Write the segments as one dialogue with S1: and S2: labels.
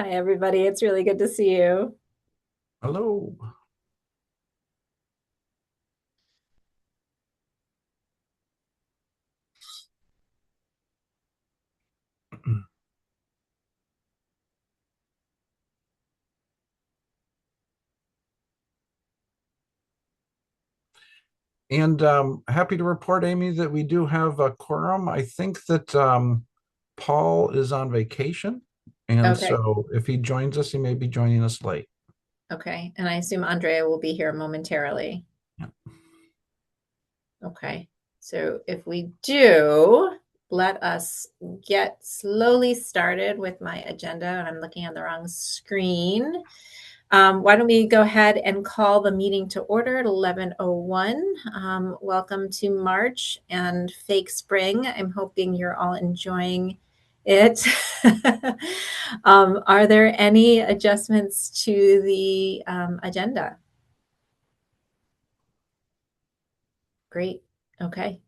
S1: Hi, everybody. It's really good to see you.
S2: Hello. And happy to report, Amy, that we do have a quorum. I think that Paul is on vacation. And
S1: Okay.
S2: so if he joins us, he may be joining us late.
S1: Okay. And I assume Andrea will be here momentarily.
S2: Yeah.
S1: Okay. So if we do, let us get slowly started with my agenda. And I'm looking at the wrong screen. Why don't we go ahead and call the meeting to order at 11:01. Welcome to March and fake spring. I'm hoping you're all enjoying it. Are there any adjustments to the agenda? Great. Okay.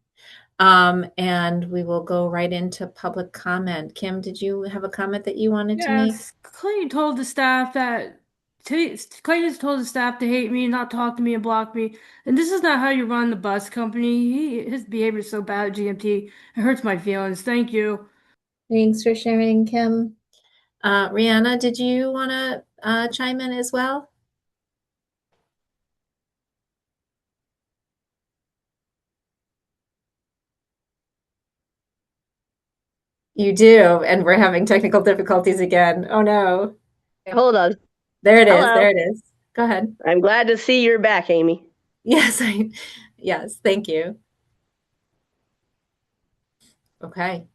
S1: And we will go right into public comment. Kim, did you have a comment that you wanted to make?
S3: Yes, Clayton told the staff that Clayton has told the staff to hate me, not talk to me, and block me. And this is not how you run the bus company. His behavior is so bad at GMT. It hurts my feelings. Thank you.
S1: Thanks for sharing, Kim. Rihanna, did you want to chime in as well? You do, and we're having technical difficulties again. Oh no.
S4: Hold on.
S1: There it is.
S4: Hello.
S1: There it is. Go ahead.
S4: I'm glad to see you're back, Amy.
S1: Yes, yes, thank you. Okay.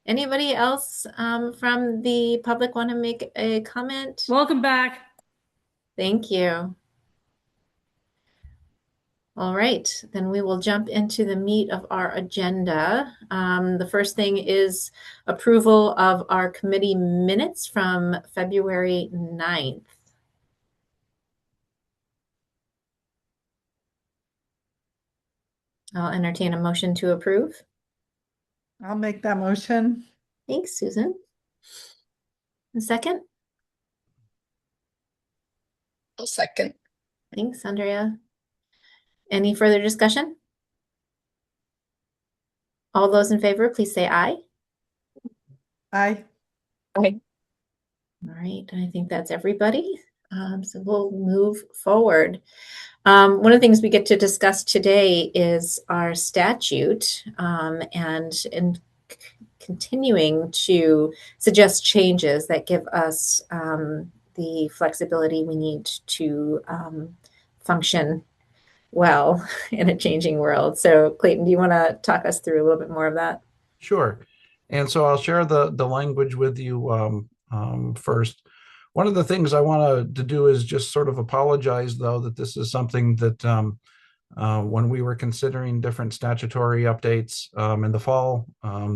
S1: Anybody else from the public want to make a comment?
S3: Welcome back.
S1: Thank you. All right, then we will jump into the meat of our agenda. The first thing is approval of our committee minutes from February 9th. I'll entertain a motion to approve.
S5: I'll make that motion.
S1: Thanks, Susan. A second?
S5: I'll second.
S1: Thanks, Andrea. Any further discussion? All those in favor, please say aye.
S5: Aye.
S1: Aye. All right, I think that's everybody. So we'll move forward. One of the things we get to discuss today is our statute and continuing to suggest changes that give us the flexibility we need to function well in a changing world. So, Clayton, do you want to talk us through a little bit more of that?
S2: Sure. And so I'll share the language with you first. One of the things I wanted to do is just sort of apologize, though, that this is something that when we were considering different statutory updates in the fall,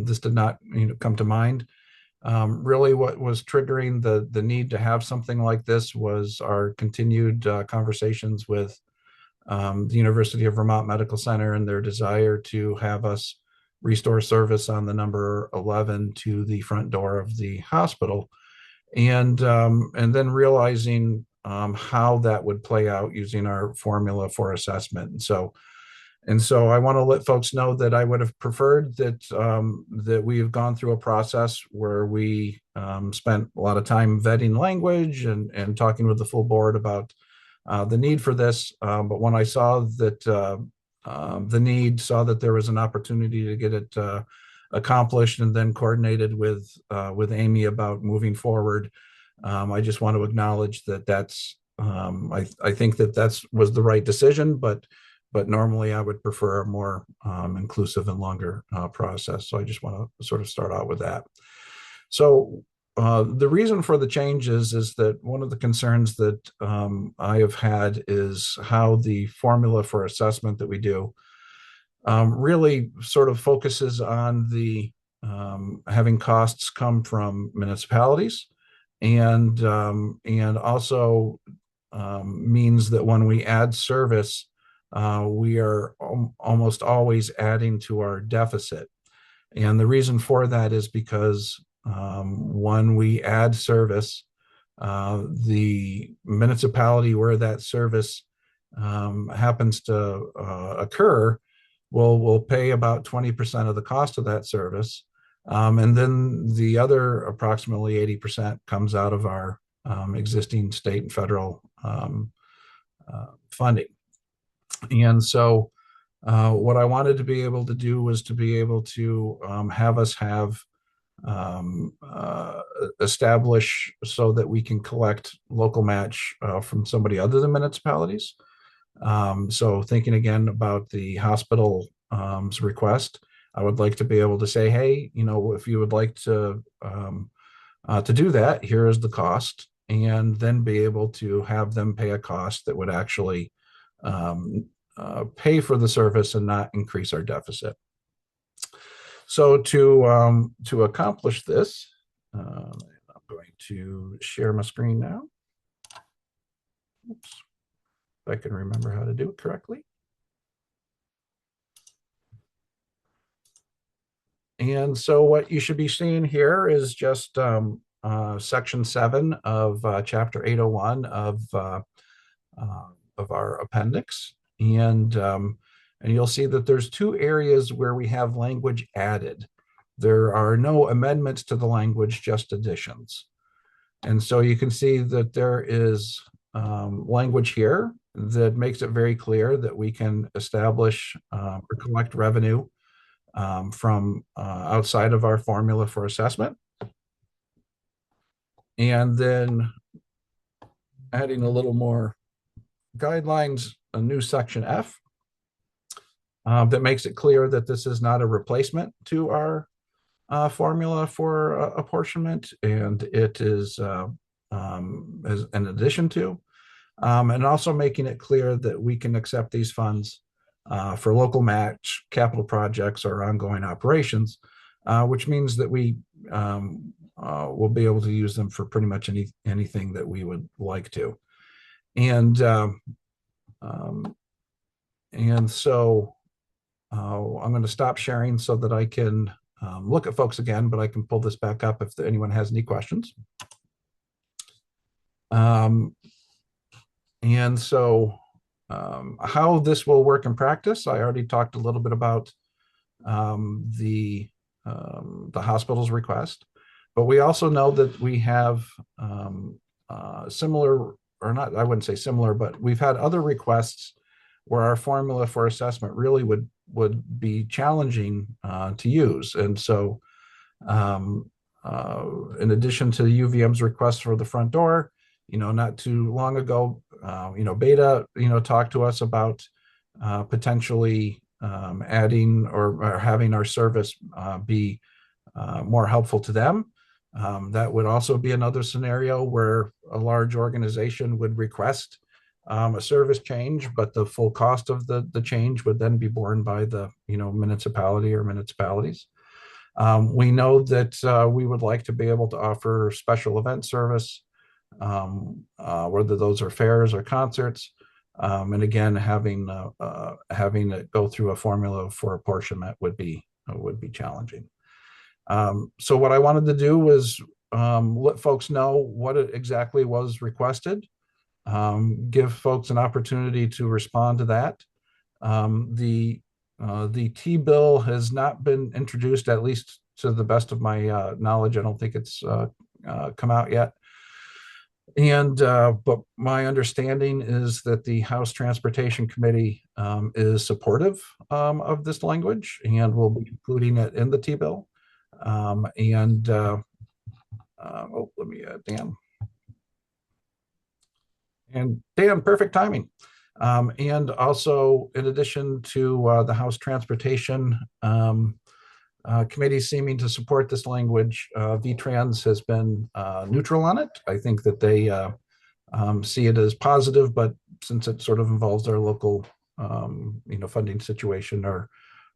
S2: this did not come to mind. Really, what was triggering the need to have something like this was our continued conversations with the University of Vermont Medical Center and their desire to have us restore service on the number 11 to the front door of the hospital, and then realizing how that would play out using our formula for assessment. And so I want to let folks know that I would have preferred that we have gone through a process where we spent a lot of time vetting language and talking with the full board about the need for this. But when I saw that saw that there was an opportunity to get it accomplished and then coordinated with Amy about moving forward, I just want to acknowledge that I think that was the right decision, but normally I would prefer a more inclusive and longer process. So I just want to sort of start out with that. So the reason for the changes is that one of the concerns that I have had is how the formula for assessment that we do really sort of focuses on the having costs come from municipalities, and also means that when we add service, we are almost always adding to our deficit. And the reason for that is because when we add service, the municipality where that service happens to occur will pay about 20% of the cost of that service. And then the other approximately 80% comes out of our existing state and federal funding. And so what I wanted to be able to do was to be able to have us have establish so that we can collect local match from somebody other than municipalities. So thinking again about the hospital's request, I would like to be able to say, hey, you know, if you would like to do that, here is the cost, and then be able to have them pay a cost that would actually pay for the service and not increase our deficit. So to accomplish this, I'm going to share my screen now. Oops. If I can remember how to do it correctly. And so what you should be seeing here is just section 7 of chapter 801 of our appendix. And you'll see that there's 2 areas where we have language added. There are no amendments to the language, just additions. And so you can see that there is language here that makes it very clear that we can establish or collect revenue from outside of our formula for assessment. And then adding a little more guidelines, a new section F that makes it clear that this is not a replacement to our formula for apportionment, and it is as an addition to, and also making it clear that we can accept these funds for local match, capital projects, or ongoing operations, which means that we will be able to use them for pretty much anything that we would like to. And so I'm going to stop sharing so that I can look at folks again, but I can pull this back up if anyone has any questions. And so how this will work in practice, I already talked a little bit about the hospital's request, but we also know that we have similar, or not, I wouldn't say similar, but we've had other requests where our formula for assessment really would be challenging to use. And so in addition to UVM's request for the front door, you know, not too long ago, you know, Beta, you know, talked to us about potentially adding or having our service be more helpful to them. That would also be another scenario where a large organization would request a service change, but the full cost of the change would then be borne by the, you know, municipality or municipalities. We know that we would like to be able to offer special event service, whether those are fairs or concerts, and again, having it go through a formula for apportionment would be challenging. So what I wanted to do was let folks know what it exactly was requested, give folks an opportunity to respond to that. The T-bill has not been introduced, at least to the best of my knowledge. I don't think it's come out yet. And but my understanding is that the House Transportation Committee is supportive of this language and will be including it in the T-bill. Oh, let me Dan. And Dan, perfect timing. And also, in addition to the House Transportation Committee seeming to support this language, VTrans has been neutral on it. I think that they see it as positive, but since it sort of involves our local, you know, funding situation,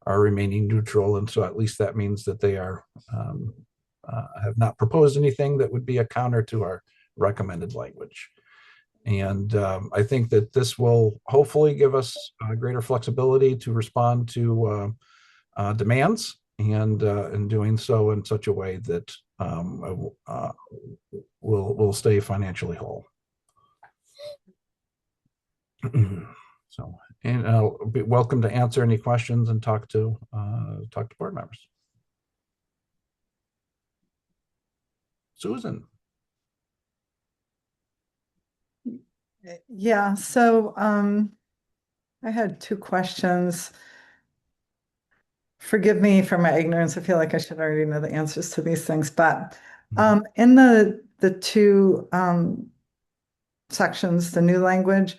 S2: are remaining neutral, and so at least that means that they are have not proposed anything that would be a counter to our recommended language. And I think that this will hopefully give us greater flexibility to respond to demands, and in doing so in such a way that will stay financially whole. So, and I'll be welcome to answer any questions and talk to board members. Susan.
S5: Yeah, so I had two questions. Forgive me for my ignorance. I feel like I should already know the answers to these things, but in the two sections, the new language.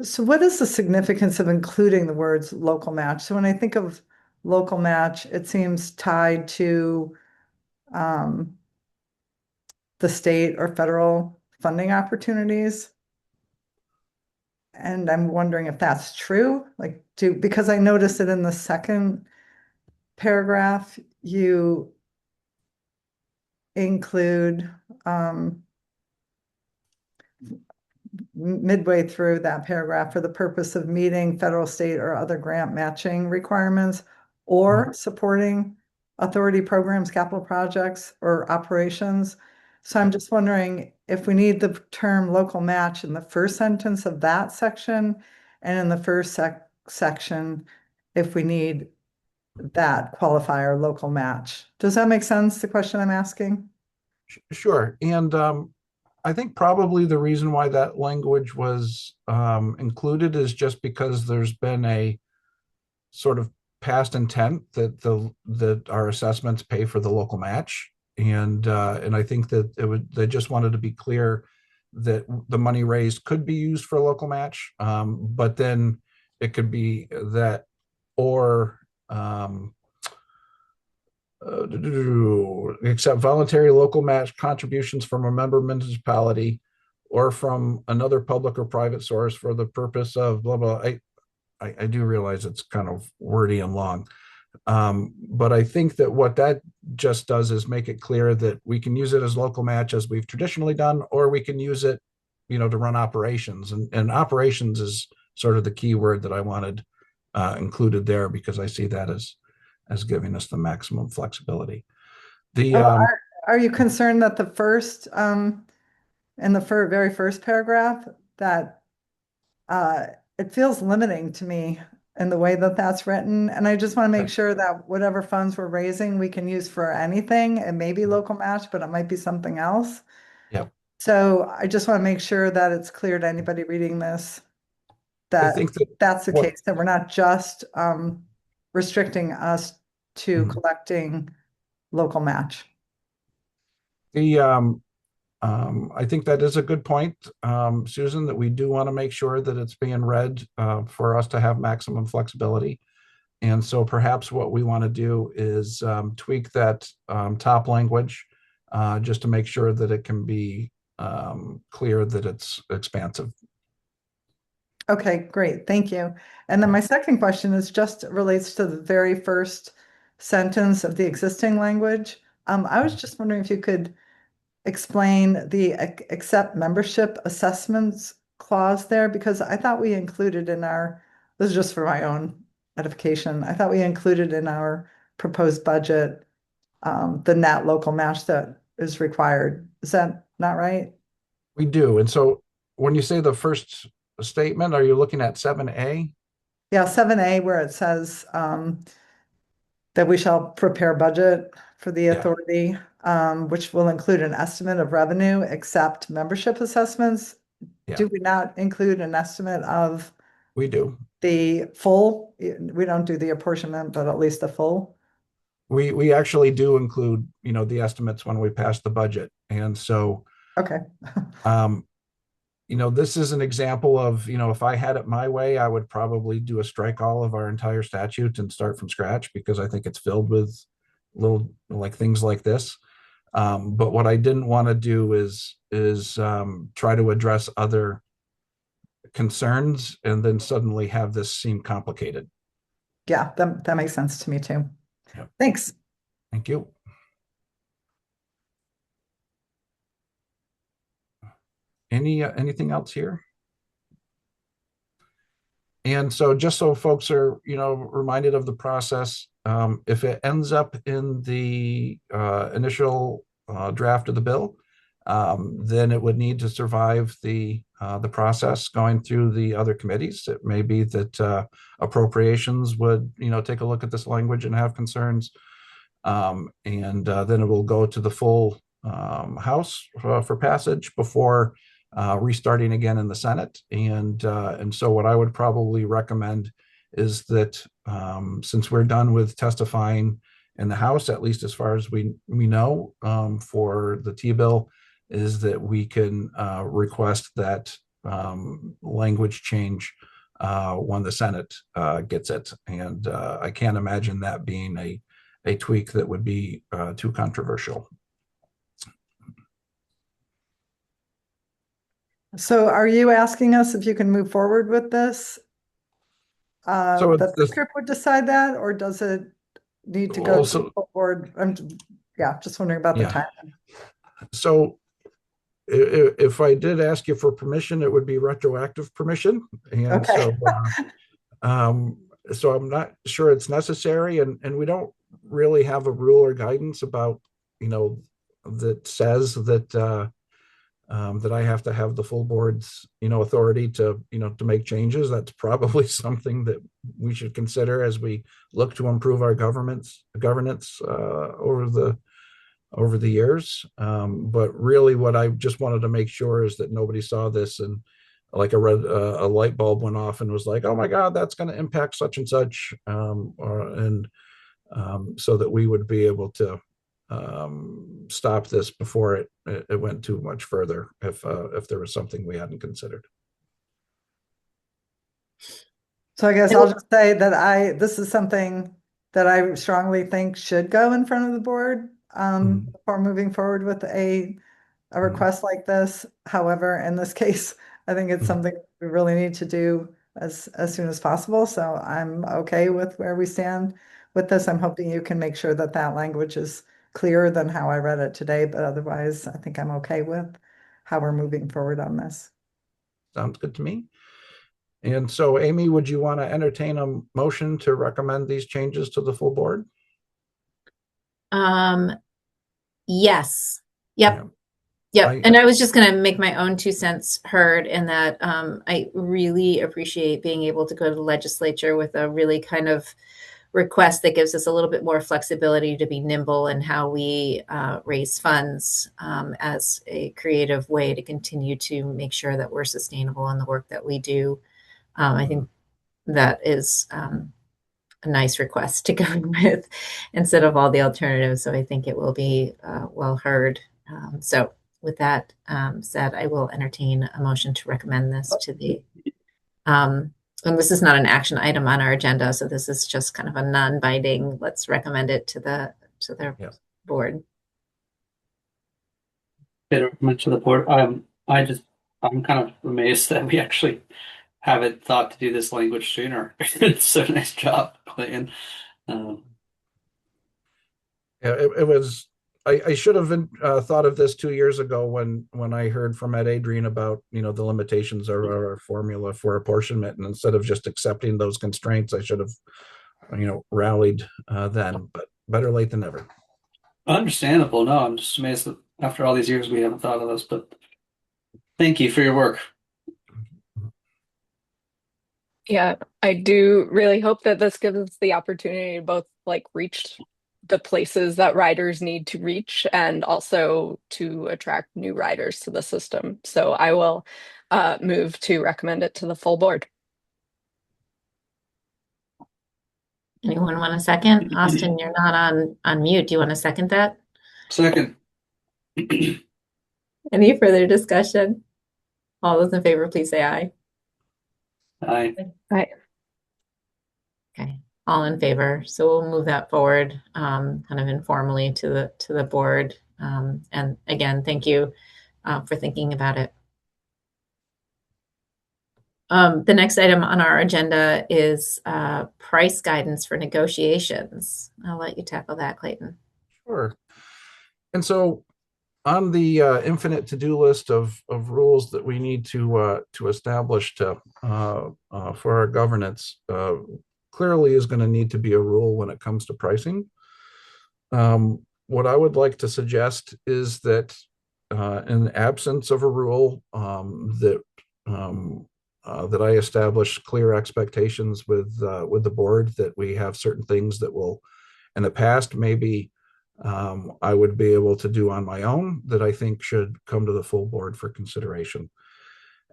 S5: So what is the significance of including the words local match? So when I think of local match, it seems tied to the state or federal funding opportunities. And I'm wondering if that's true, because I noticed that in the second paragraph, you include midway through that paragraph, for the purpose of meeting federal, state, or other grant matching requirements or supporting authority programs, capital projects, or operations. So I'm just wondering if we need the term local match in the first sentence of that section, and in the first section, if we need that qualifier local match. Does that make sense, the question I'm asking?
S2: Sure. And I think probably the reason why that language was included is just because there's been a sort of past intent that our assessments pay for the local match, and I think that they just wanted to be clear that the money raised could be used for local match, but then it could be that or accept voluntary local match contributions from a member municipality or from another public or private source for the purpose of blah blah. I do realize it's kind of wordy and long, but I think that what that just does is make it clear that we can use it as local match as we've traditionally done, or we can use it, to run operations, and operations is sort of the key word that I wanted included there, because I see that as giving us the maximum flexibility.
S5: Are you concerned that the first in the very first paragraph, that it feels limiting to me in the way that that's written, and I just want to make sure that whatever funds we're raising we can use for anything? It may be local match, but it might be something else.
S2: Yeah.
S5: So I just want to make sure that it's clear to anybody reading this that that's the case, that we're not just restricting us to collecting local match.
S2: I think that is a good point, Susan, that we do want to make sure that it's being read for us to have maximum flexibility. And so perhaps what we want to do is tweak that top language just to make sure that it can be clear that it's expansive.
S5: Okay, great. Thank you. And then my second question is just relates to the very first sentence of the existing language. I was just wondering if you could explain the accept membership assessments clause there, because I thought we included in this is just for my own edification, I thought we included in our proposed budget the net local match that is required. Is that not right?
S2: We do. And so when you say the first statement, are you looking at 7A?
S5: Yeah, 7A, where it says that we shall prepare budget for the authority, which will include an estimate of revenue, except membership assessments.
S2: Yeah.
S5: Do we not include an estimate of?
S2: We do.
S5: The full? We don't do the apportionment, but at least the full?
S2: We actually do include, the estimates when we pass the budget. And so,
S5: okay.
S2: This is an example of, if I had it my way, I would probably do a strike all of our entire statute and start from scratch, because I think it's filled with little things like this. But what I didn't want to do is try to address other concerns and then suddenly have this seem complicated.
S5: Yeah, that makes sense to me too.
S2: Yep.
S5: Thanks.
S2: Thank you. Anything else here? And so just so folks are, reminded of the process, if it ends up in the initial draft of the bill, then it would need to survive the process going through the other committees. It may be that appropriations would, take a look at this language and have concerns. And then it will go to the full House for passage before restarting again in the Senate. And so what I would probably recommend is that since we're done with testifying in the House, at least as far as we know, for the T-bill, is that we can request that language change when the Senate gets it. And I can't imagine that being a tweak that would be too controversial.
S5: So are you asking us if you can move forward with this?
S2: So
S5: That the script would decide that, or does it need to go to the full board? Yeah, just wondering about the timing.
S2: So if I did ask you for permission, it would be retroactive permission. And
S5: okay.
S2: So I'm not sure it's necessary, and we don't really have a rule or guidance about, that says that that I have to have the full board's, authority to, to make changes. That's probably something that we should consider as we look to improve our governance over the years. But really what I just wanted to make sure is that nobody saw this and like a light bulb went off and was like, oh my God, that's going to impact such and such. So that we would be able to stop this before it went too much further if there was something we hadn't considered.
S5: So I guess I'll just say that this is something that I strongly think should go in front of the board before moving forward with a request like this. However, in this case, I think it's something we really need to do as soon as possible. So I'm okay with where we stand with this. I'm hoping you can make sure that language is clearer than how I read it today, but otherwise I think I'm okay with how we're moving forward on this.
S2: Sounds good to me. And so, Amy, would you want to entertain a motion to recommend these changes to the full board?
S1: Yes. Yep. And I was just going to make my own 2 cents heard in that I really appreciate being able to go to the legislature with a really kind of request that gives us a little bit more flexibility to be nimble in how we raise funds as a creative way to continue to make sure that we're sustainable in the work that we do. I think that is a nice request to go with instead of all the alternatives. So I think it will be well heard. So with that said, I will entertain a motion to recommend this to the and this is not an action item on our agenda, so this is just kind of a non-binding. Let's recommend it to the board.
S6: To the board. I'm kind of amazed that we actually haven't thought to do this language sooner. So nice job, Clayton.
S2: It was. I should have thought of this 2 years ago when I heard from Ed Adrian about the limitations of our formula for apportionment, and instead of just accepting those constraints, I should have rallied then. But better late than never.
S6: Understandable. No, I'm just amazed that after all these years we haven't thought of this. But thank you for your work.
S7: Yeah, I do really hope that this gives us the opportunity to both reach the places that riders need to reach and also to attract new riders to the system. So I will move to recommend it to the full board.
S1: Anyone want a second? Austin, you're not on mute. Do you want to second that?
S6: Second.
S1: Any further discussion? All those in favor, please say aye.
S6: Aye.
S7: Aye.
S1: Okay. All in favor. So we'll move that forward kind of informally to the board. And again, thank you for thinking about it. The next item on our agenda is price guidance for negotiations. I'll let you tackle that, Clayton.
S2: Sure. And so on the infinite to-do list of rules that we need to establish for our governance, clearly is going to need to be a rule when it comes to pricing. what I would like to suggest is that in the absence of a rule, that I establish clear expectations with the board, that we have certain things that will, in the past, maybe I would be able to do on my own, that I think should come to the full board for consideration.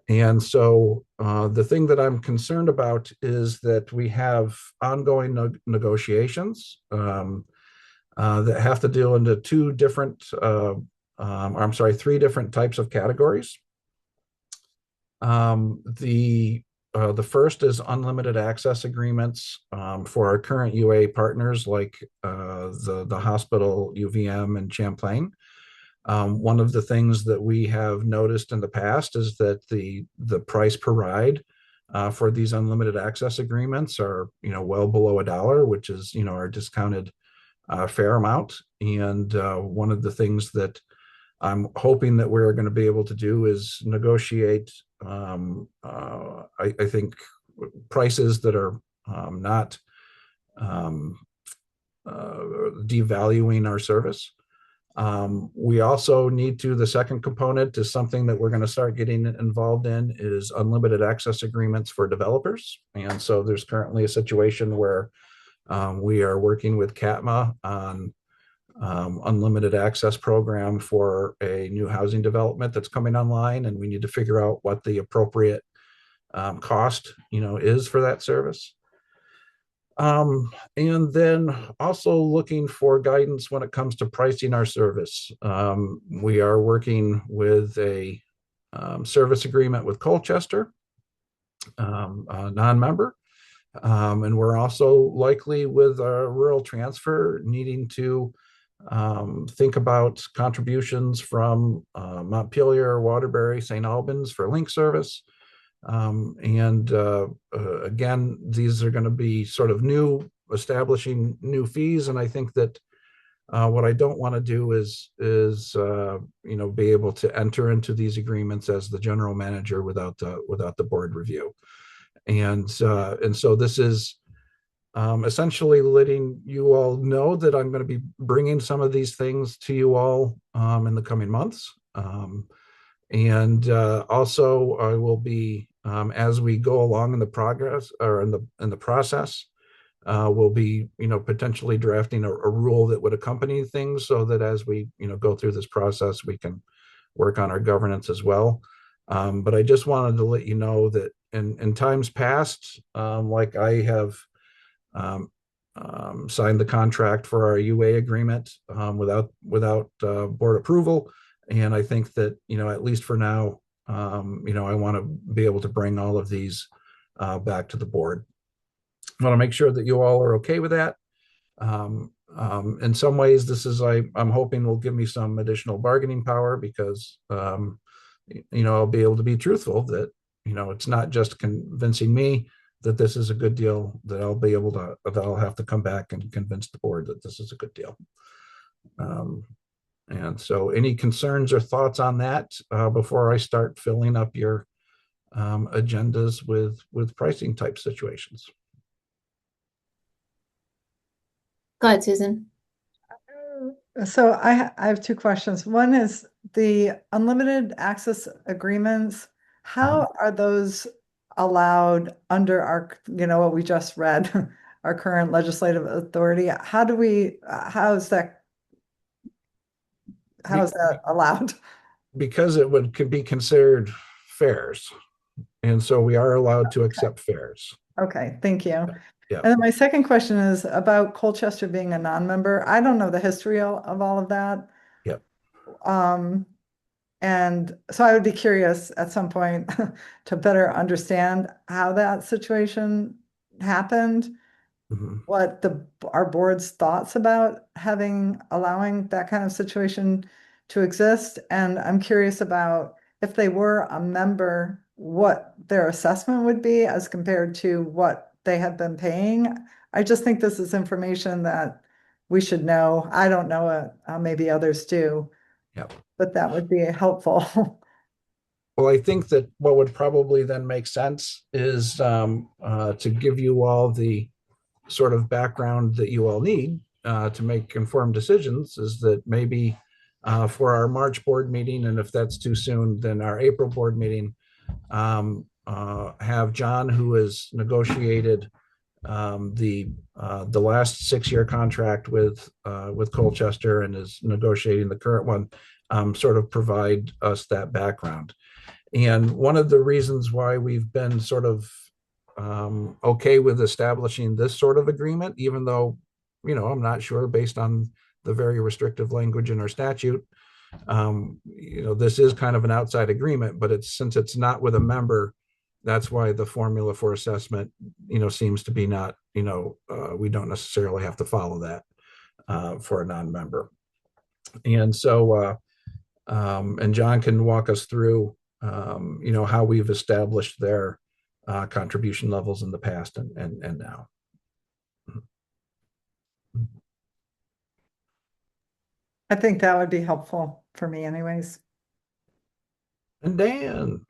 S2: And so the thing that I'm concerned about is that we have ongoing negotiations that have to deal into three different types of categories. The first is unlimited access agreements for our current UA partners, like the hospital, UVM, and Champlain. One of the things that we have noticed in the past is that the price per ride for these unlimited access agreements are, well below $1, which is, our discounted fare amount. And one of the things that I'm hoping that we're going to be able to do is negotiate, I think, prices that are not devaluing our service. We also need to, the second component is something that we're going to start getting involved in, is unlimited access agreements for developers. And so there's currently a situation where we are working with CATMA on unlimited access program for a new housing development that's coming online, and we need to figure out what the appropriate cost is for that service. And then also looking for guidance when it comes to pricing our service. We are working with a service agreement with Colchester, a non-member. And we're also likely with a rural transfer needing to think about contributions from Montpelier, Waterbury, St. Albans for link service. Again, these are going to be sort of establishing new fees. And I think that what I don't want to do is be able to enter into these agreements as the general manager without the board review. And so this is essentially letting you all know that I'm going to be bringing some of these things to you all in the coming months. Also, I will be, as we go along in the progress or in the process, we'll be, potentially drafting a rule that would accompany things, so that as we, go through this process, we can work on our governance as well. But I just wanted to let you know that in times past, like I have signed the contract for our UA agreement without board approval. And I think that, at least for now, I want to be able to bring all of these back to the board. I want to make sure that you all are okay with that. In some ways, this is, I'm hoping, will give me some additional bargaining power, because, I'll be able to be truthful that, it's not just convincing me that this is a good deal, that I'll have to come back and convince the board that this is a good deal. And so any concerns or thoughts on that before I start filling up your agendas with pricing type situations?
S1: Go ahead, Susan.
S5: So I have two questions. One is the unlimited access agreements. How are those allowed under our, what we just read, our current legislative authority? How is that allowed? Because it could be considered fares. And so we are allowed to accept fares. Okay, thank you. Yeah. And then my second question is about Colchester being a non-member. I don't know the history of all of that. Yep. And so I would be curious at some point to better understand how that situation happened, what our board's thoughts about allowing that kind of situation to exist. And I'm curious about, if they were a member, what their assessment would be as compared to what they have been paying. I just think this is information that we should know. I don't know it, maybe others do. Yep. But that would be helpful. Well, I think that what would probably then make sense is to give you all the sort of background that you all need
S2: to make informed decisions is that maybe for our March board meeting, and if that's too soon, then our April board meeting, have John, who has negotiated the last 6-year contract with Colchester and is negotiating the current one, sort of provide us that background. And one of the reasons why we've been sort of okay with establishing this sort of agreement, even though, I'm not sure based on the very restrictive language in our statute, this is kind of an outside agreement, but since it's not with a member, that's why the formula for assessment, seems to be not, we don't necessarily have to follow that for a non-member. And so, and John can walk us through, how we've established their contribution levels in the past and now.
S5: I think that would be helpful for me anyways.
S2: And Dan.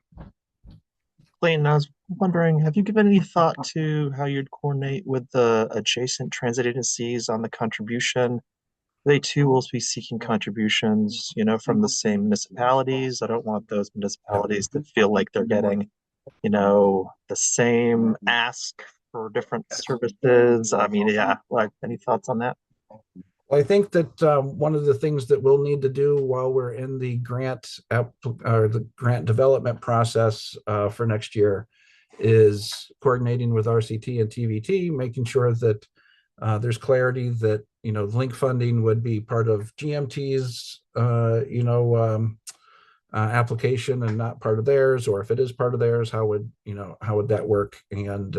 S8: Clayton, I was wondering, have you given any thought to how you'd coordinate with the adjacent transit agencies on the contribution? They too will be seeking contributions, from the same municipalities. I don't want those municipalities to feel like they're getting, the same ask for different services. I mean, yeah, like any thoughts on that?
S2: Well, I think that one of the things that we'll need to do while we're in the grant development process for next year is coordinating with RCT and TVT, making sure that there's clarity that link funding would be part of GMT's application and not part of theirs, or if it is part of theirs, how would that work? And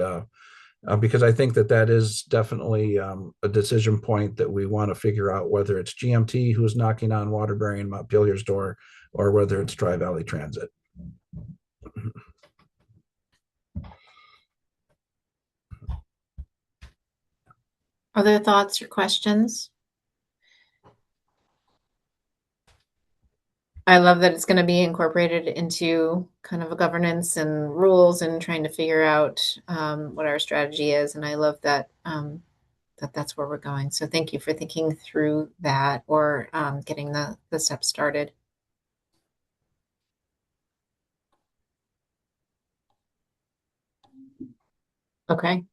S2: because I think that is definitely a decision point that we want to figure out, whether it's GMT who's knocking on Waterbury and Montpelier's door, or whether it's Tri-Valley Transit.
S1: Other thoughts or questions? I love that it's going to be incorporated into kind of a governance and rules and trying to figure out what our strategy is. And I love that that's where we're going. So thank you for thinking through that or getting the steps started. Okay.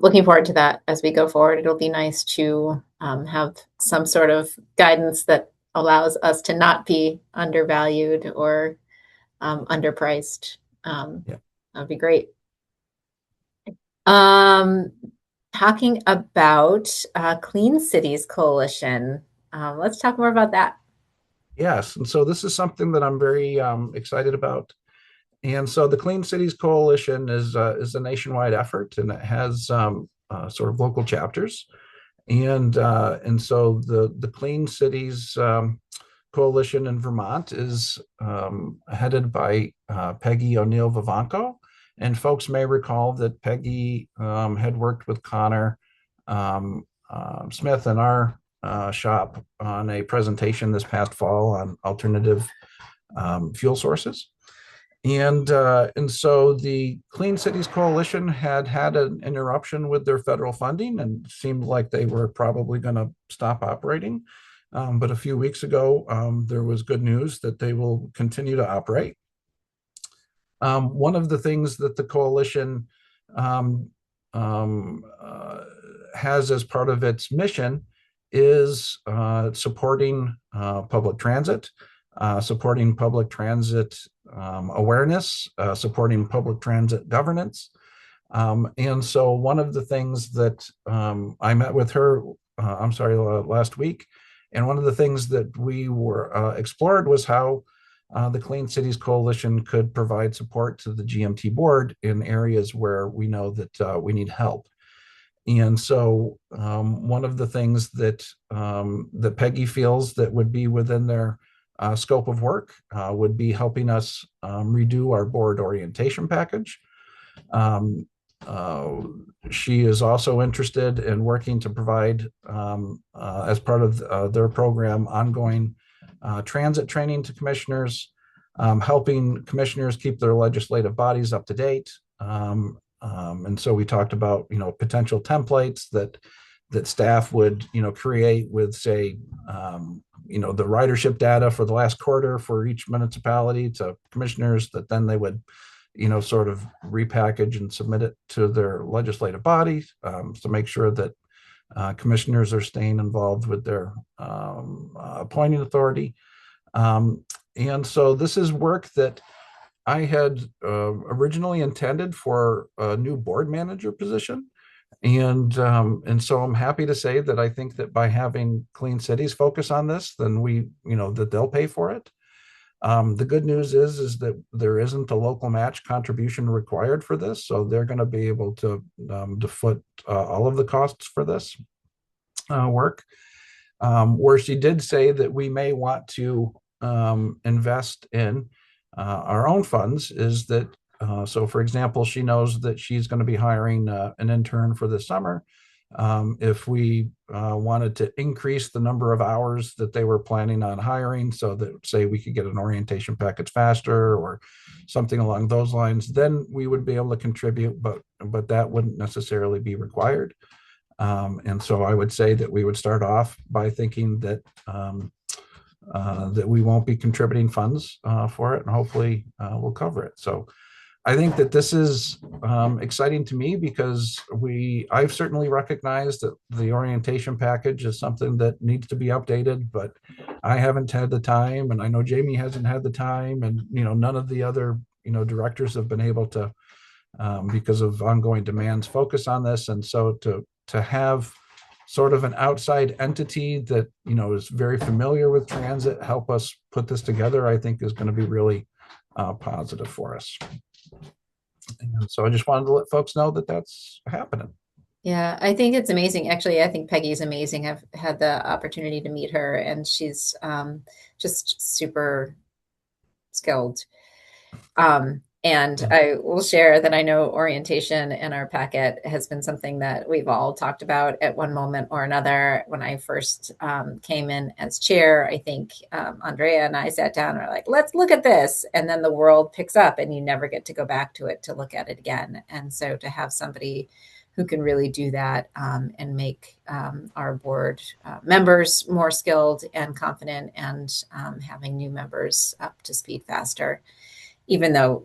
S1: Looking forward to that as we go forward. It'll be nice to have some sort of guidance that allows us to not be undervalued or underpriced. That'd be great. Talking about Clean Cities Coalition. Let's talk more about that.
S2: Yes, and so this is something that I'm very excited about. And so the Clean Cities Coalition is a nationwide effort, and it has sort of local chapters. And so the Clean Cities Coalition in Vermont is headed by Peggy O'Neill Vivanco. And folks may recall that Peggy had worked with Connor Smith in our shop on a presentation this past fall on alternative fuel sources. And so the Clean Cities Coalition had an interruption with their federal funding and seemed like they were probably going to stop operating. But a few weeks ago, there was good news that they will continue to operate. One of the things that the coalition has as part of its mission is supporting public transit, supporting public transit awareness, supporting public transit governance. And so one of the things that I met with her, last week, and one of the things that we were explored was how the Clean Cities Coalition could provide support to the GMT board in areas where we know that we need help. And so one of the things that that Peggy feels that would be within their scope of work would be helping us redo our board orientation package. She is also interested in working to provide, as part of their program, ongoing transit training to commissioners, helping commissioners keep their legislative bodies up to date. And so we talked about, potential templates that that staff would, create with, say, the ridership data for the last quarter for each municipality to commissioners, that then they would, sort of repackage and submit it to their legislative bodies, to make sure that commissioners are staying involved with their appointing authority. And so this is work that I had originally intended for a new board manager position. And so I'm happy to say that I think that by having Clean Cities focus on this, then that they'll pay for it. The good news is that there isn't a local match contribution required for this, so they're going to be able to foot all of the costs for this work. Where she did say that we may want to invest in our own funds is that, so for example, she knows that she's going to be hiring an intern for this summer. If we wanted to increase the number of hours that they were planning on hiring, so that, say, we could get an orientation package faster or something along those lines, then we would be able to contribute, but that wouldn't necessarily be required. And so I would say that we would start off by thinking that that we won't be contributing funds for it, and hopefully we'll cover it. So I think that this is exciting to me, because I've certainly recognized that the orientation package is something that needs to be updated, but I haven't had the time, and I know Jamie hasn't had the time, and none of the other directors have been able to, because of ongoing demands, focus on this. And so to have sort of an outside entity that is very familiar with transit help us put this together, I think is going to be really positive for us. And so I just wanted to let folks know that that's happening.
S1: Yeah, I think it's amazing. Actually, I think Peggy's amazing. I've had the opportunity to meet her, and she's just super skilled. And I will share that I know orientation in our packet has been something that we've all talked about at one moment or another. When I first came in as chair, I think Andrea and I sat down and were like, let's look at this. And then the world picks up and you never get to go back to it to look at it again. And so to have somebody who can really do that and make our board members more skilled and confident, and having new members up to speed faster. Even though,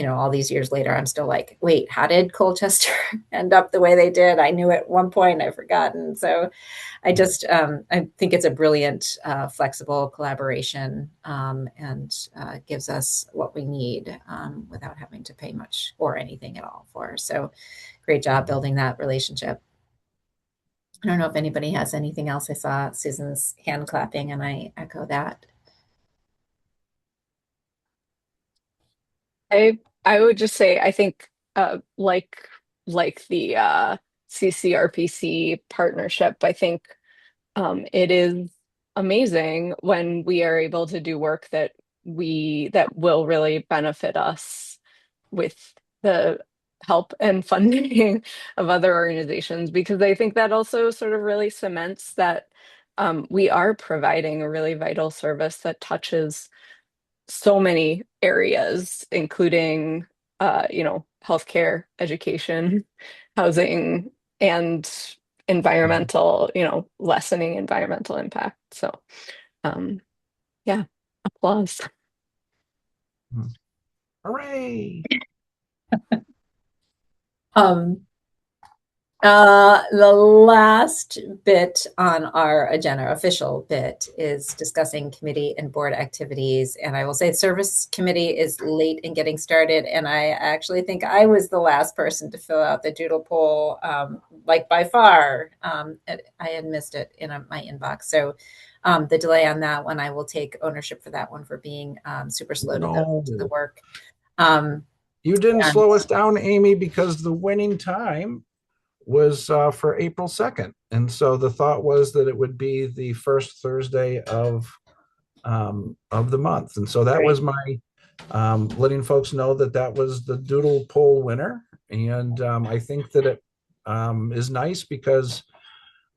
S1: all these years later, I'm still like, wait, how did Colchester end up the way they did? I knew at one point, I've forgotten. So I just, I think it's a brilliant, flexible collaboration, and gives us what we need without having to pay much or anything at all for. So great job building that relationship. I don't know if anybody has anything else. I saw Susan's hand clapping, and I echo that.
S7: I would just say, I think like the CCRPC partnership, I think it is amazing when we are able to do work that will really benefit us with the help and funding of other organizations, because I think that also sort of really cements that we are providing a really vital service that touches so many areas, including healthcare, education, housing, and environmental, lessening environmental impact. So yeah, applause.
S2: Hooray!
S1: The last bit on our agenda, official bit, is discussing committee and board activities. And I will say service committee is late in getting started. And I actually think I was the last person to fill out the doodle poll, by far. I had missed it in my inbox. So the delay on that one, I will take ownership for that one for being super slow to the work.
S2: You didn't slow us down, Amy, because the winning time was for April 2nd. And so the thought was that it would be the first Thursday of the month. And so that was my letting folks know that was the doodle poll winner. And I think that it is nice, because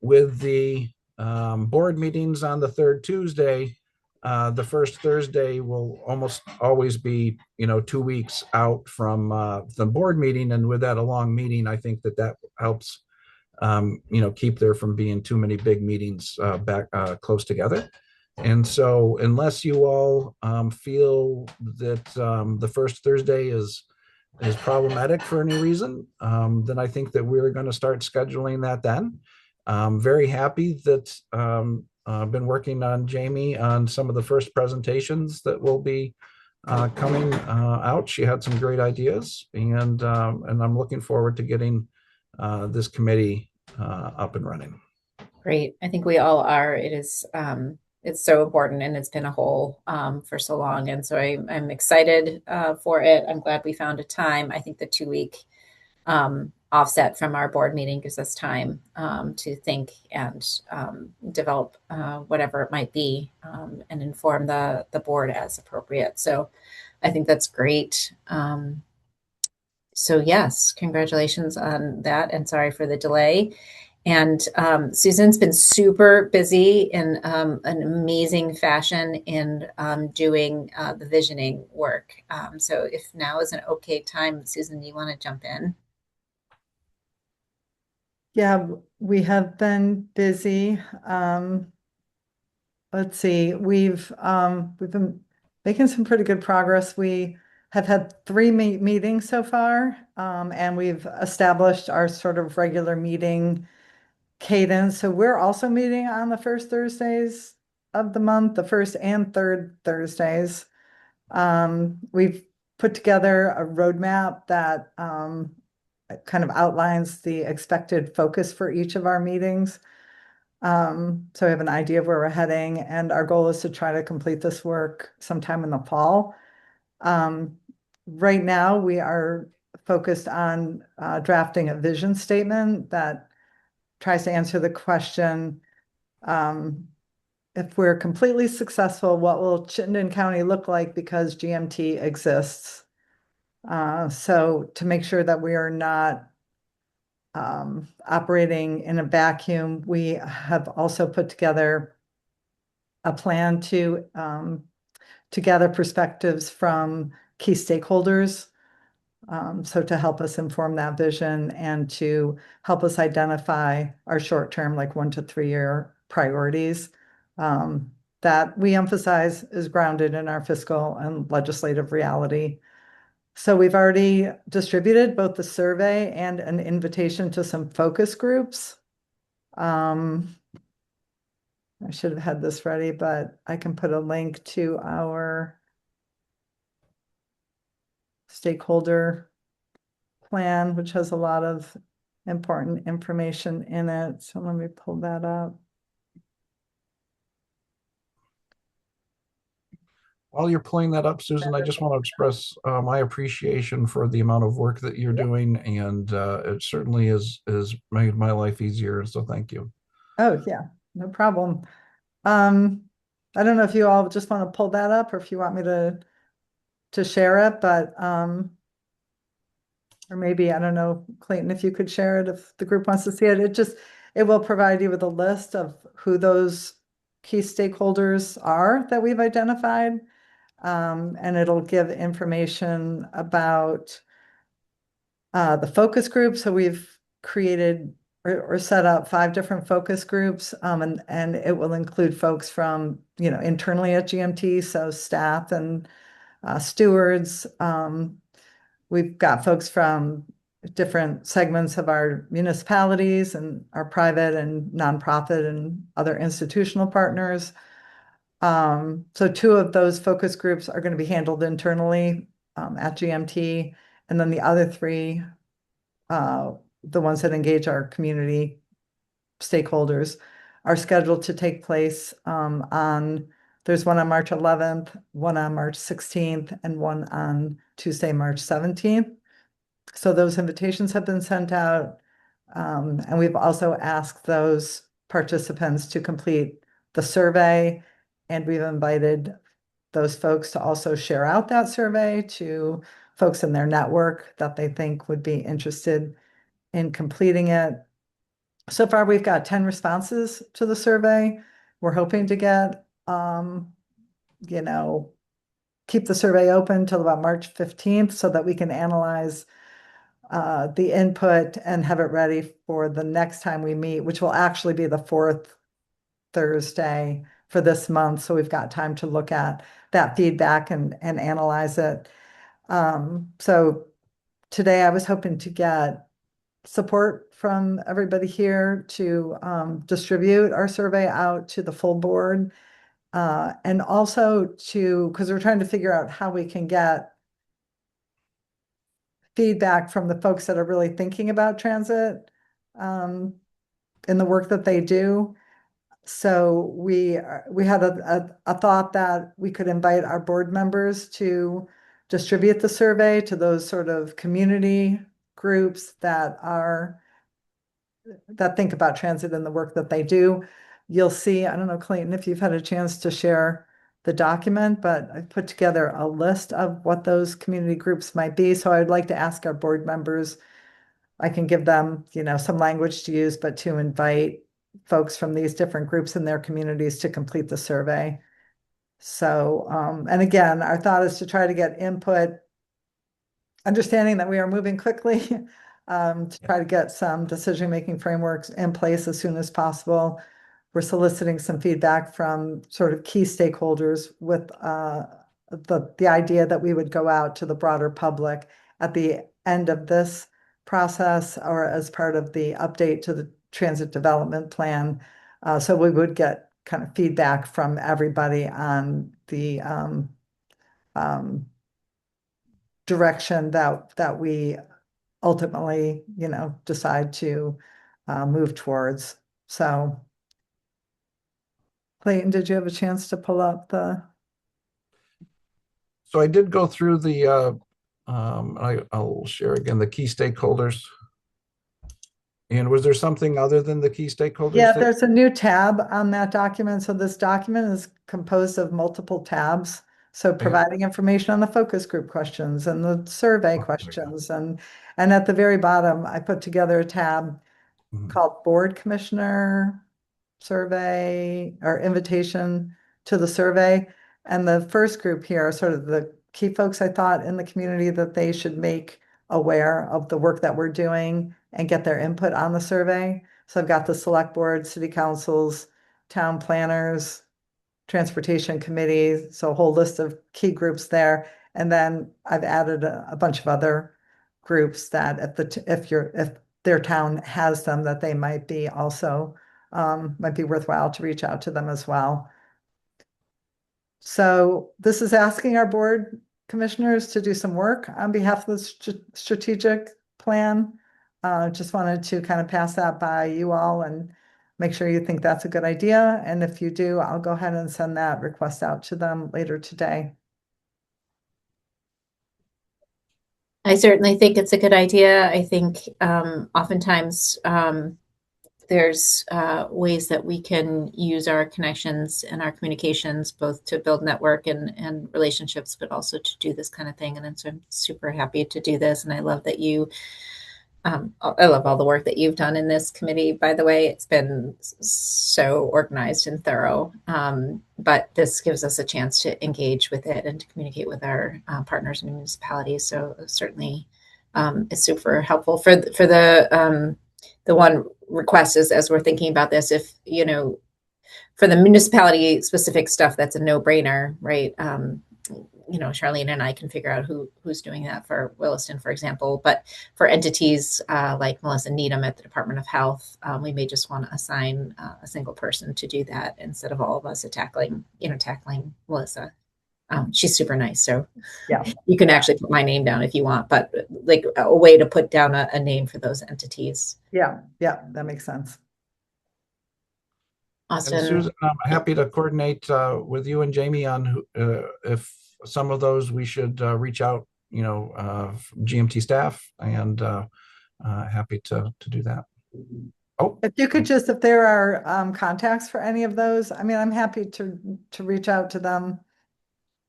S2: with the board meetings on the third Tuesday, the first Thursday will almost always be, 2 weeks out from the board meeting. And with that a long meeting, I think that helps keep there from being too many big meetings back close together. And so unless you all feel that the first Thursday is problematic for any reason, then I think that we're going to start scheduling that then. Very happy that I've been working on Jamie on some of the first presentations that will be coming out. She had some great ideas, and I'm looking forward to getting this committee up and running.
S1: Great. I think we all are. It is, it's so important, and it's been a hole for so long. And so I'm excited for it. I'm glad we found a time. I think the 2-week offset from our board meeting gives us time to think and develop whatever it might be and inform the board as appropriate. So I think that's great. So yes, congratulations on that, and sorry for the delay. And Susan's been super busy in an amazing fashion in doing the visioning work. So if now is an okay time, Susan, do you want to jump in?
S5: Yeah, we have been busy. Let's see, we've been making some pretty good progress. We have had 3 meetings so far, and we've established our sort of regular meeting cadence. So we're also meeting on the first Thursdays of the month, the first and third Thursdays. We've put together a roadmap that kind of outlines the expected focus for each of our meetings. So we have an idea of where we're heading, and our goal is to try to complete this work sometime in the fall. Right now, we are focused on drafting a vision statement that tries to answer the question, if we're completely successful, what will Chittenden County look like because GMT exists? So to make sure that we are not operating in a vacuum, we have also put together a plan to gather perspectives from key stakeholders. So to help us inform that vision and to help us identify our short-term, like 1 to 3 year priorities that we emphasize is grounded in our fiscal and legislative reality. So we've already distributed both the survey and an invitation to some focus groups. I should have had this ready, but I can put a link to our stakeholder plan, which has a lot of important information in it. So let me pull that up.
S2: While you're pulling that up, Susan, I just want to express my appreciation for the amount of work that you're doing, and it certainly has made my life easier. So thank you.
S5: Oh yeah, no problem. I don't know if you all just want to pull that up or if you want me to share it, but or maybe, I don't know, Clayton, if you could share it if the group wants to see it. It will provide you with a list of who those key stakeholders are that we've identified. And it'll give information about the focus group. So we've created or set up 5 different focus groups, and it will include folks from, internally at GMT, so staff and stewards. We've got folks from different segments of our municipalities and our private and nonprofit and other institutional partners. So 2 of those focus groups are going to be handled internally at GMT, and then the other 3, the ones that engage our community stakeholders, are scheduled to take place there's one on March 11th, one on March 16th, and one on Tuesday, March 17th. So those invitations have been sent out, and we've also asked those participants to complete the survey, and we've invited those folks to also share out that survey to folks in their network that they think would be interested in completing it. So far, we've got 10 responses to the survey. We're hoping to get, keep the survey open till about March 15th so that we can analyze the input and have it ready for the next time we meet, which will actually be the fourth Thursday for this month. So we've got time to look at that feedback and analyze it. So today I was hoping to get support from everybody here to distribute our survey out to the full board. And also because we're trying to figure out how we can get feedback from the folks that are really thinking about transit in the work that they do. So we had a thought that we could invite our board members to distribute the survey to those sort of community groups that think about transit and the work that they do. You'll see, I don't know, Clayton, if you've had a chance to share the document, but I put together a list of what those community groups might be. So I'd like to ask our board members, I can give them, some language to use, but to invite folks from these different groups in their communities to complete the survey. So, and again, our thought is to try to get input, understanding that we are moving quickly, to try to get some decision-making frameworks in place as soon as possible. We're soliciting some feedback from sort of key stakeholders with the idea that we would go out to the broader public at the end of this process or as part of the update to the transit development plan. So we would get kind of feedback from everybody on the direction that we ultimately, decide to move towards. So Clayton, did you have a chance to pull up the?
S2: So I did go through the, I'll share again, the key stakeholders. And was there something other than the key stakeholders?
S5: Yeah, there's a new tab on that document. So this document is composed of multiple tabs. So providing information on the focus group questions and the survey questions. And at the very bottom, I put together a tab called Board Commissioner Survey or Invitation to the Survey. And the first group here are sort of the key folks I thought in the community that they should make aware of the work that we're doing and get their input on the survey. So I've got the select board, city councils, town planners, transportation committees, so a whole list of key groups there. And then I've added a bunch of other groups that if their town has them, that they might be also might be worthwhile to reach out to them as well. So this is asking our board commissioners to do some work on behalf of the strategic plan. Just wanted to kind of pass that by you all and make sure you think that's a good idea. And if you do, I'll go ahead and send that request out to them later today.
S1: I certainly think it's a good idea. I think oftentimes there's ways that we can use our connections and our communications both to build network and relationships, but also to do this kind of thing. And so I'm super happy to do this. And I love that I love all the work that you've done in this committee, by the way. It's been so organized and thorough, but this gives us a chance to engage with it and to communicate with our partners and municipalities. So certainly it's super helpful for the one request is, as we're thinking about this, if, for the municipality specific stuff, that's a no-brainer, right? Charlene and I can figure out who's doing that for Williston, for example. But for entities like Melissa Needham at the Department of Health, we may just want to assign a single person to do that instead of all of us tackling Melissa. She's super nice, so
S5: yeah,
S1: you can actually put my name down if you want, but like a way to put down a name for those entities.
S5: Yeah, that makes sense.
S1: Austin.
S2: And Susan, I'm happy to coordinate with you and Jamie on if some of those we should reach out, GMT staff, and happy to do that. Oh,
S5: if you could just, if there are contacts for any of those, I mean, I'm happy to reach out to them.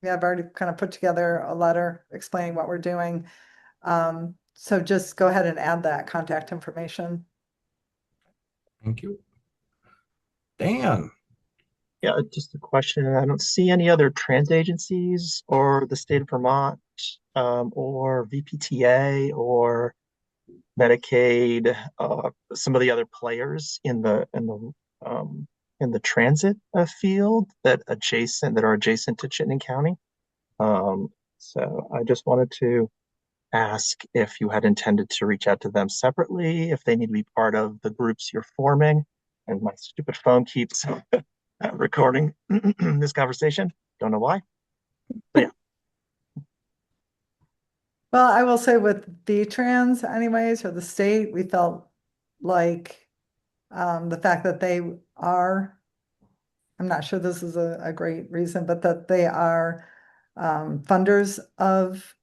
S5: Yeah, I've already kind of put together a letter explaining what we're doing. So just go ahead and add that contact information.
S2: Thank you. Dan.
S8: Yeah, just a question. I don't see any other transit agencies or the state of Vermont or VPTA or Medicaid, some of the other players in the transit field that are adjacent to Chittenden County. So I just wanted to ask if you had intended to reach out to them separately, if they need to be part of the groups you're forming. And my stupid phone keeps recording this conversation. Don't know why. But yeah.
S5: Well, I will say with V-Trans anyways, or the state, we felt like the fact that they are, I'm not sure this is a great reason, but that they are funders of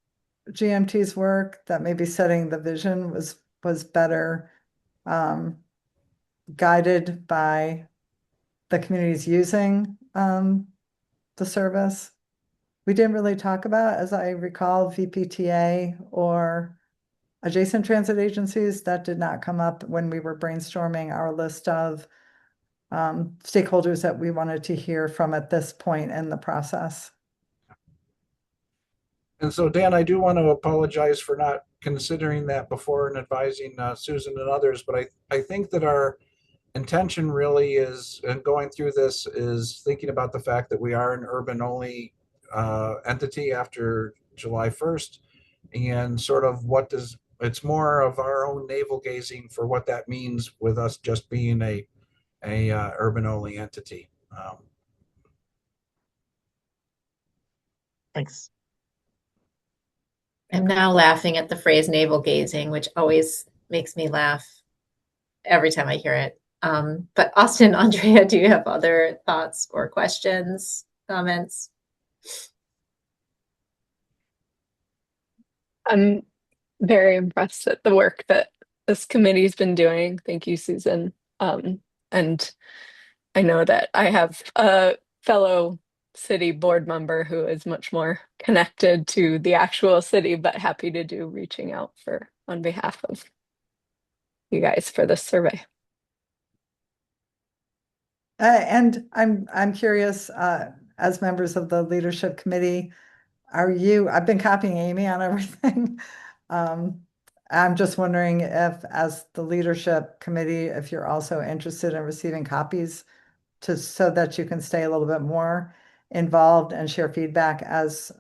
S5: GMT's work, that maybe setting the vision was better guided by the communities using the service. We didn't really talk about, as I recall, VPTA or adjacent transit agencies. That did not come up when we were brainstorming our list of stakeholders that we wanted to hear from at this point in the process.
S2: And so, Dan, I do want to apologize for not considering that before and advising Susan and others, but I think that our intention really is, and going through this, is thinking about the fact that we are an urban-only entity after July 1st, and sort of it's more of our own navel gazing for what that means with us just being a urban-only entity.
S8: Thanks.
S1: I'm now laughing at the phrase navel gazing, which always makes me laugh every time I hear it. But Austin, Andrea, do you have other thoughts or questions, comments?
S7: I'm very impressed at the work that this committee's been doing. Thank you, Susan. And I know that I have a fellow city board member who is much more connected to the actual city, but happy to do reaching out on behalf of you guys for this survey.
S5: And I'm curious, as members of the leadership committee, I've been copying Amy on everything. I'm just wondering if, as the leadership committee, if you're also interested in receiving copies so that you can stay a little bit more involved and share feedback as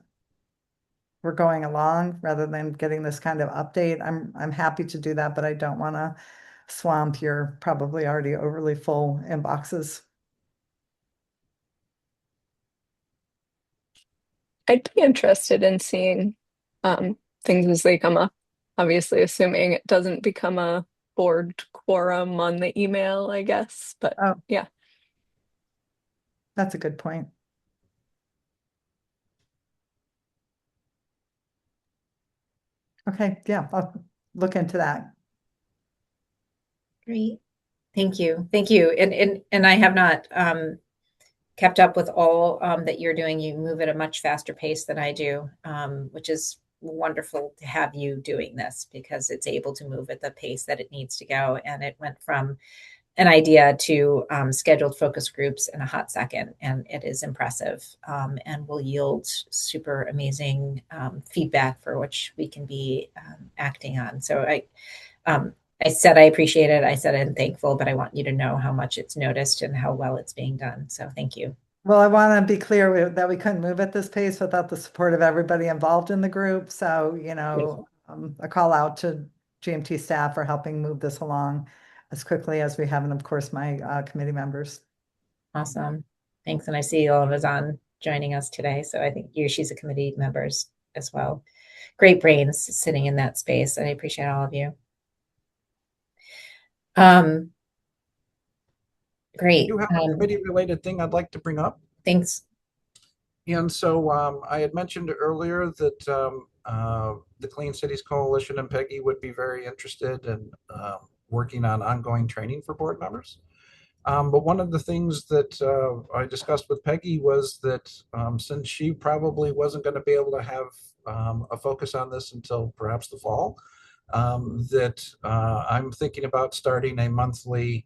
S5: we're going along, rather than getting this kind of update. I'm happy to do that, but I don't want to swamp your probably already overly full inboxes.
S7: I'd be interested in seeing things as they come up, obviously assuming it doesn't become a board quorum on the email, I guess. But yeah.
S5: That's a good point. Okay, yeah, I'll look into that.
S1: Great. Thank you. Thank you. And I have not kept up with all that you're doing. You move at a much faster pace than I do, which is wonderful to have you doing this, because it's able to move at the pace that it needs to go. And it went from an idea to scheduled focus groups in a hot second, and it is impressive, and will yield super amazing feedback for which we can be acting on. So I said I appreciate it. I said I'm thankful, but I want you to know how much it's noticed and how well it's being done. So thank you.
S5: Well, I want to be clear that we couldn't move at this pace without the support of everybody involved in the group. So, a call out to GMT staff for helping move this along as quickly as we have, and of course, my committee members.
S1: Awesome. Thanks. And I see all of us on joining us today. So I think she's a committee members as well. Great brains sitting in that space. I appreciate all of you. Great.
S2: You have a committee related thing I'd like to bring up.
S1: Thanks.
S2: And so I had mentioned earlier that the Clean Cities Coalition and Peggy would be very interested in working on ongoing training for board members. But one of the things that I discussed with Peggy was that since she probably wasn't going to be able to have a focus on this until perhaps the fall, that I'm thinking about starting a monthly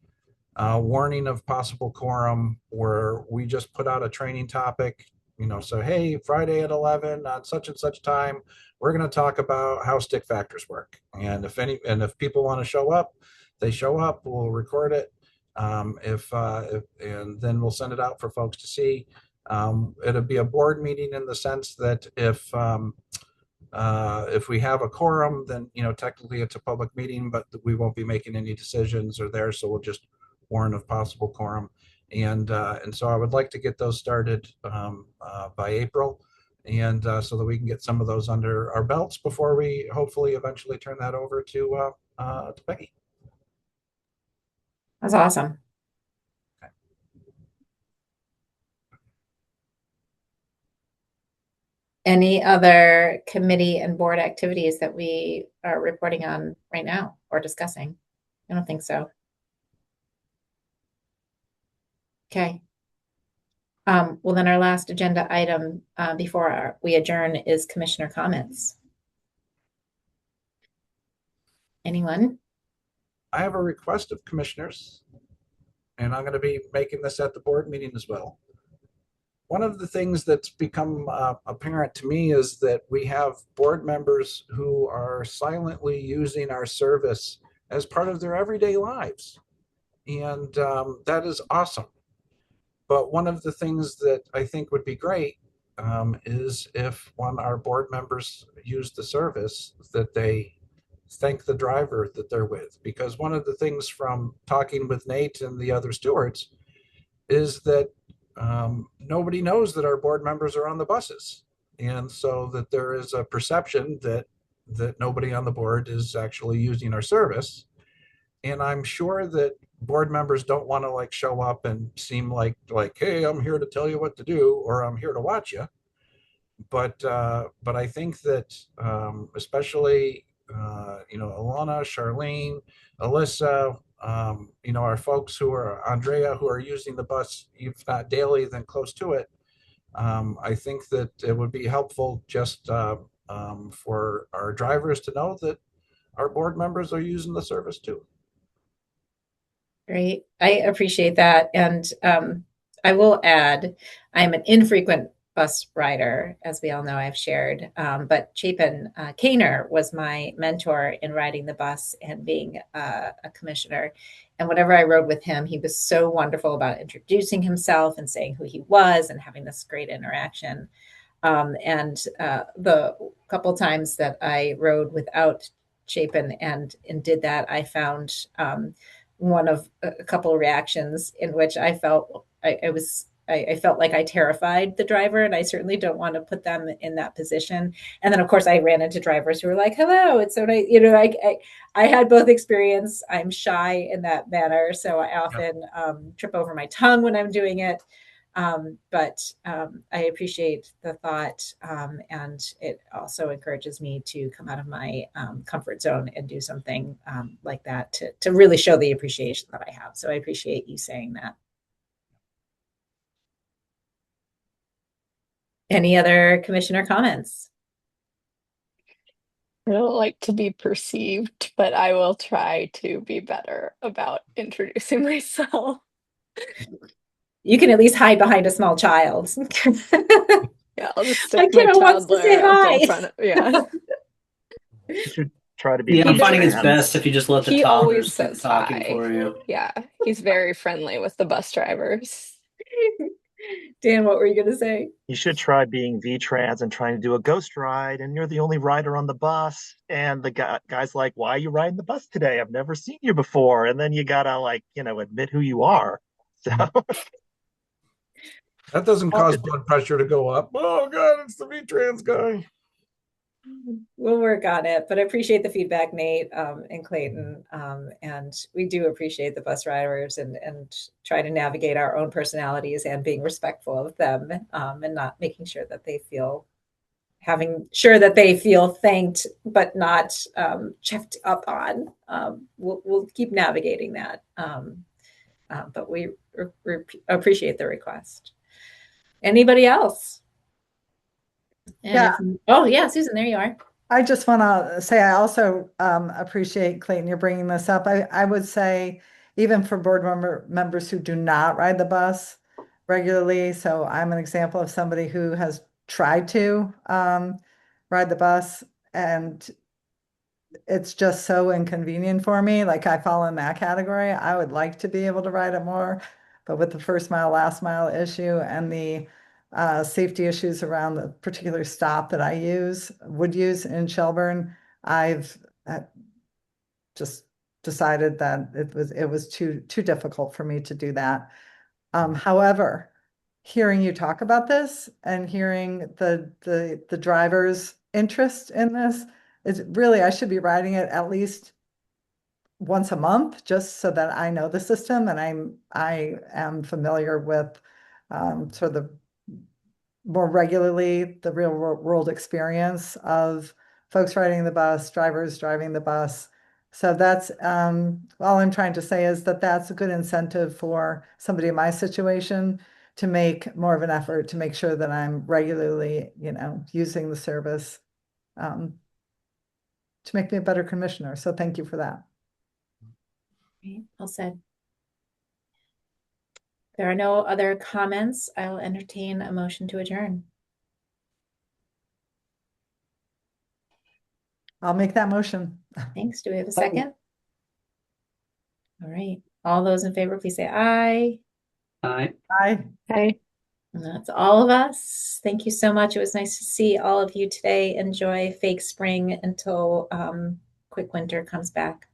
S2: warning of possible quorum, where we just put out a training topic, so hey, Friday at 11 on such and such time, we're going to talk about how stick factors work. And if people want to show up, they show up. We'll record it. And then we'll send it out for folks to see. It'll be a board meeting in the sense that if we have a quorum, then technically it's a public meeting, but we won't be making any decisions or there. So we'll just warn of possible quorum. And so I would like to get those started by April, and so that we can get some of those under our belts before we hopefully eventually turn that over to Peggy.
S1: That's awesome. Any other committee and board activities that we are reporting on right now or discussing? I don't think so. Okay. Well, then our last agenda item before we adjourn is commissioner comments. Anyone?
S2: I have a request of commissioners, and I'm going to be making this at the board meeting as well. One of the things that's become apparent to me is that we have board members who are silently using our service as part of their everyday lives. And that is awesome. But one of the things that I think would be great is if when our board members use the service, that they thank the driver that they're with. Because one of the things from talking with Nate and the other stewards is that nobody knows that our board members are on the buses. And so that there is a perception that nobody on the board is actually using our service. And I'm sure that board members don't want to show up and seem like, hey, I'm here to tell you what to do, or I'm here to watch you. But I think that especially, Alana, Charlene, Alyssa, our folks Andrea, who are using the bus, if not daily, then close to it. I think that it would be helpful just for our drivers to know that our board members are using the service too.
S1: Great. I appreciate that. And I will add, I'm an infrequent bus rider, as we all know, I've shared, but Chapin Kaner was my mentor in riding the bus and being a commissioner. And whenever I rode with him, he was so wonderful about introducing himself and saying who he was and having this great interaction. And the couple times that I rode without Chapin and did that, I found one of a couple of reactions in which I felt I felt like I terrified the driver, and I certainly don't want to put them in that position. And then, of course, I ran into drivers who were like, "Hello, it's so nice." I had both experience. I'm shy in that manner, so I often trip over my tongue when I'm doing it. But I appreciate the thought, and it also encourages me to come out of my comfort zone and do something like that to really show the appreciation that I have. So I appreciate you saying that. Any other commissioner comments?
S7: I don't like to be perceived, but I will try to be better about introducing myself.
S1: You can at least hide behind a small child.
S7: Yeah, I'll just stick my toddler up in front of, yeah.
S8: You should try to be.
S6: Yeah, I'm finding it's best if you just let the
S7: He
S6: toddlers
S7: always
S6: keep
S7: says
S6: talking
S7: hi.
S6: for you.
S7: Yeah, he's very friendly with the bus drivers.
S1: Dan, what were you going to say?
S8: You should try being VTrans and trying to do a ghost ride, and you're the only rider on the bus. And the guy's like, "Why are you riding the bus today? I've never seen you before." And then you gotta admit who you are. So
S2: that doesn't cause blood pressure to go up. Oh God, it's the VTrans guy.
S1: We'll work on it, but I appreciate the feedback, Nate and Clayton. And we do appreciate the bus drivers and try to navigate our own personalities and being respectful of them and not making sure that they feel thanked, but not checked up on. We'll keep navigating that. But we appreciate the request. Anybody else?
S5: Yeah.
S1: Oh, yeah, Susan, there you are.
S5: I just want to say I also appreciate, Clayton, you're bringing this up. I would say even for board members who do not ride the bus, regularly. So I'm an example of somebody who has tried to ride the bus, and it's just so inconvenient for me. Like I fall in that category. I would like to be able to ride it more, but with the first mile, last mile issue and the safety issues around the particular stop that I would use in Shelburne, I've just decided that it was too difficult for me to do that. However, hearing you talk about this and hearing the driver's interest in this, is really, I should be riding it at least once a month, just so that I know the system and I am familiar with sort of the more regularly the real world experience of folks riding the bus, drivers driving the bus. So that's all I'm trying to say is that that's a good incentive for somebody in my situation to make more of an effort to make sure that I'm regularly, using the service to make me a better commissioner. So thank you for that.
S1: Right, well said. There are no other comments. I will entertain a motion to adjourn.
S5: I'll make that motion.
S1: Thanks. Do we have a second? All right. All those in favor, please say aye.
S6: Aye.
S5: Aye.
S7: Hey.
S1: And that's all of us. Thank you so much. It was nice to see all of you today. Enjoy fake spring until quick winter comes back.